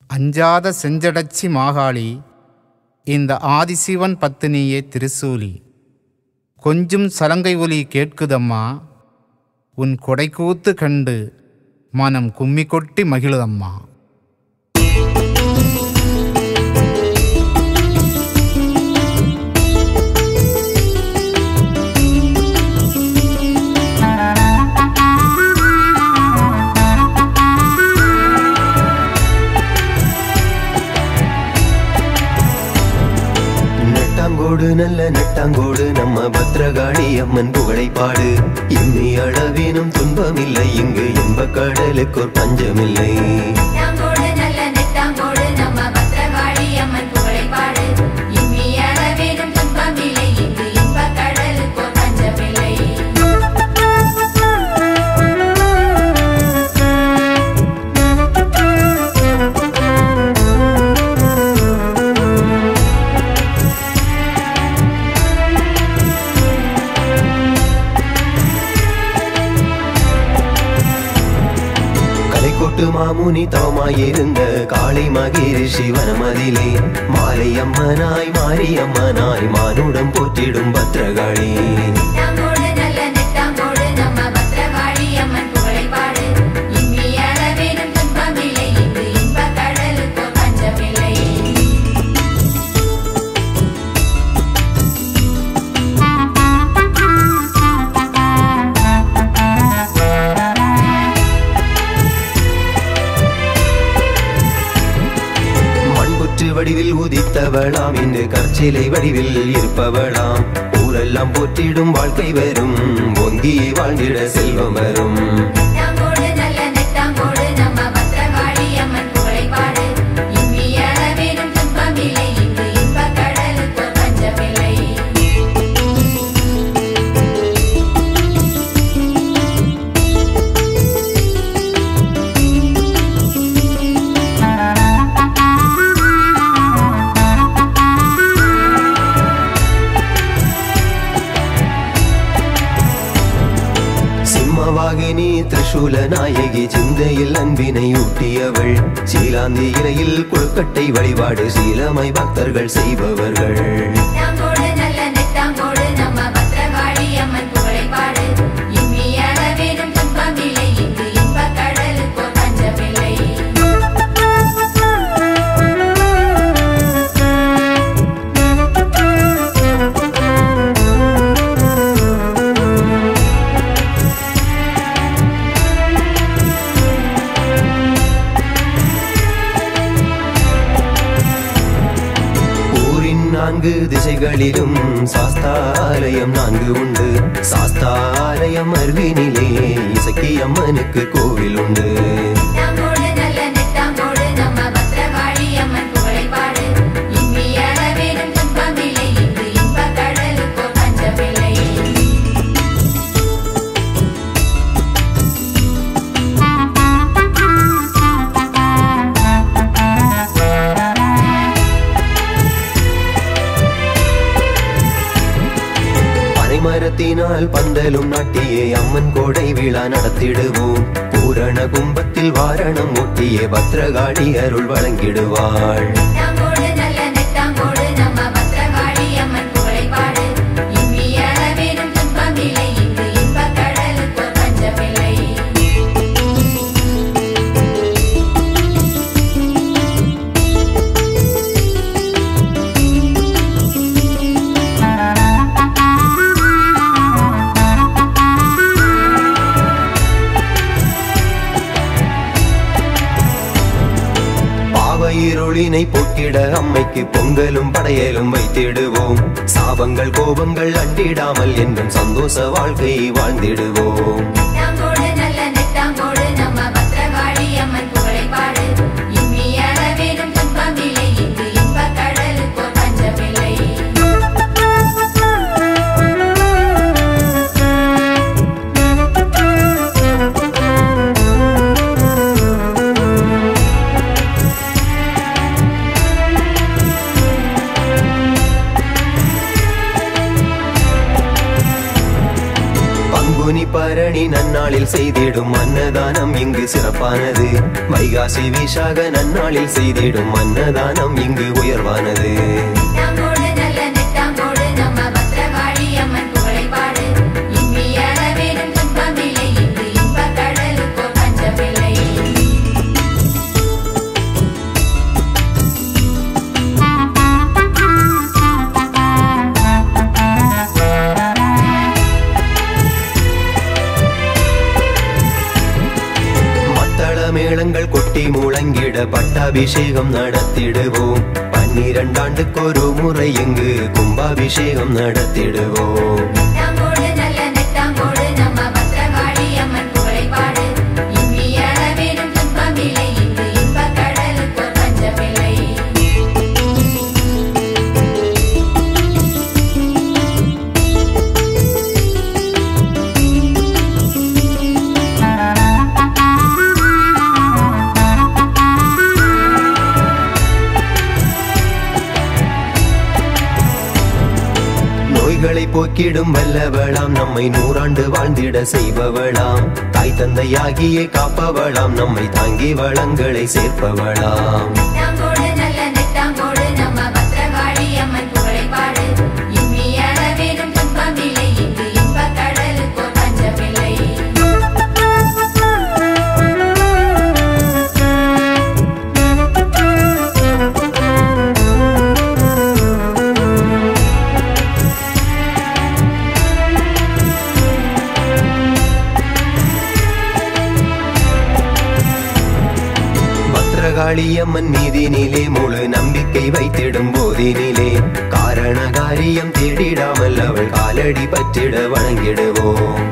அஞ்சாத செஞ்சடச்சி மாகாளி, இந்த ஆதிசிவன் பத்தினியே திருசூலி, கொஞ்சம் சலங்கை ஒலி கேட்குதம்மா, உன் கொடைக்கூத்து கண்டு மனம் கும்மி கொட்டி மகிழுதம்மா. நல்ல நெட்டாங்கோடு நம்ம பத்ரகாளி அம்மன் புகழை பாடு. இம்மி அளவேனும் துன்பமில்லை, இங்கு இன்பக் கடலுக்கு ஒரு பஞ்சமில்லை. மாமுனி தவமாயிருந்த காளை மகரிஷி வனமதிலே மாலை அம்மனாய் மாரியம்மனாய் மானுடம் போற்றிடும் பத்ரகாளி. வடிவில் உதித்தவளாம், இன்று கற்சிலை வடிவில் இருப்பவளாம். ஊரெல்லாம் போற்றிடும் வாழ்க்கை வரும், ஒங்கியே வாழ்ந்திட செல்வம் வரும். வாகினி திரிசூல நாயகி, சிந்தையில் அன்பினை ஊட்டியவள். சீலாந்தி இலையில் கொழுக்கட்டை வழிபாடு, சீலமை பக்தர்கள் செய்பவர்கள். நான்கு திசைகளிலும் சாஸ்தாலயம் 4 உண்டு. சாஸ்தாலயம் அருவினிலே இசக்கி அம்மனுக்கு கோவில் உண்டு. மரத்தினால் பந்தலும் நாட்டியே அம்மன் கோடை விழா நடத்திடுவோம். பூரண கும்பத்தில் வாரணம் ஒட்டியே பத்ரகாளி அருள் வழங்கிடுவாள். இருளினை போக்கிட அம்மைக்கு பொங்கலும் படையலும் வைத்திடுவோம். சாபங்கள் கோபங்கள் அண்டிடாமல் என்றும் சந்தோஷ வாழ்க்கை வாழ்ந்திடுவோம். பரணி பரணி நன்னாளில் செய்திடும் அன்னதானம் இங்கு சிறப்பானது. வைகாசி விசாக நன்னாளில் செய்திடும் அன்னதானம் இங்கு உயர்வானது. மேளங்கள் கொட்டி முழங்கிட பட்டாபிஷேகம் நடத்திடுவோம். 12 ஆண்டுக்கொரு முறை இங்கு கும்பாபிஷேகம் நடத்திடுவோம். நோய்களை போக்கிடும் வல்லவளாம், நம்மை 100 ஆண்டு வாழ்ந்திட செய்பவளாம். தாய் தந்தையாகியே காப்பவளாம், நம்மை தாங்கி வளங்களை சேர்ப்பவளாம். காளியம்மன் மீதினிலே முழு நம்பிக்கை வைத்திடும் போதினிலே காரண காரியம் தேடிடாமல் அவள் காலடி பற்றிட வணங்கிடுவோம்.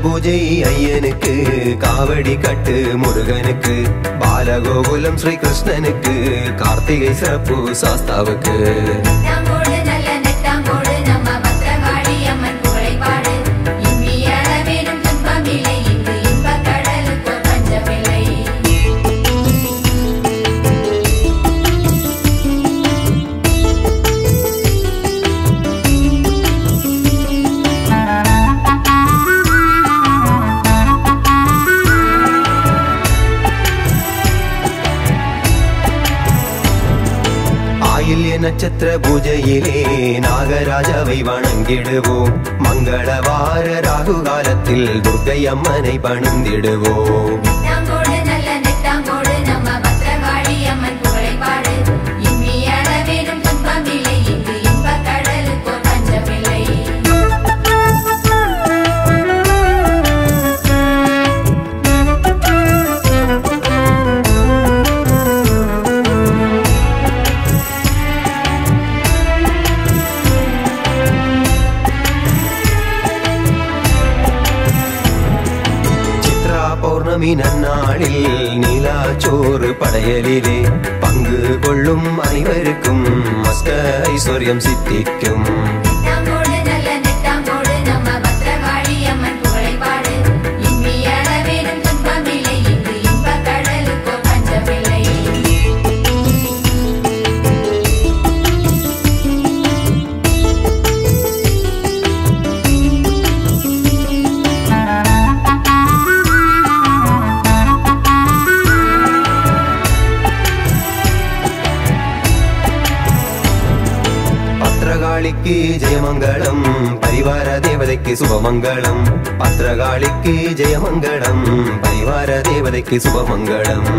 பூஜை ஐயனுக்கு, காவடி கட்டு முருகனுக்கு, பாலகோகுலம் ஸ்ரீ கிருஷ்ணனுக்கு, கார்த்திகை சிறப்பு சாஸ்தாவுக்கு. நட்சத்திர பூஜையிலே நாகராஜாவை வணங்கிடுவோம். மங்களவார ராகு காலத்தில் துர்க்கை அம்மனை பணிந்திடுவோம். பௌர்ணமி நன்னாளில் நீலாச்சோறு படையலிலே பங்கு கொள்ளும் அனைவருக்கும் அஷ்ட ஐஸ்வர்யம் சித்திக்கும். பத்ரகாளிக்கு ஜெயமங்கலம், பரிவார தேவதைக்கு சுபமங்கலம். பத்ரகாளிக்கு ஜெயமங்கலம், பரிவார தேவதைக்கு சுபமங்கலம்.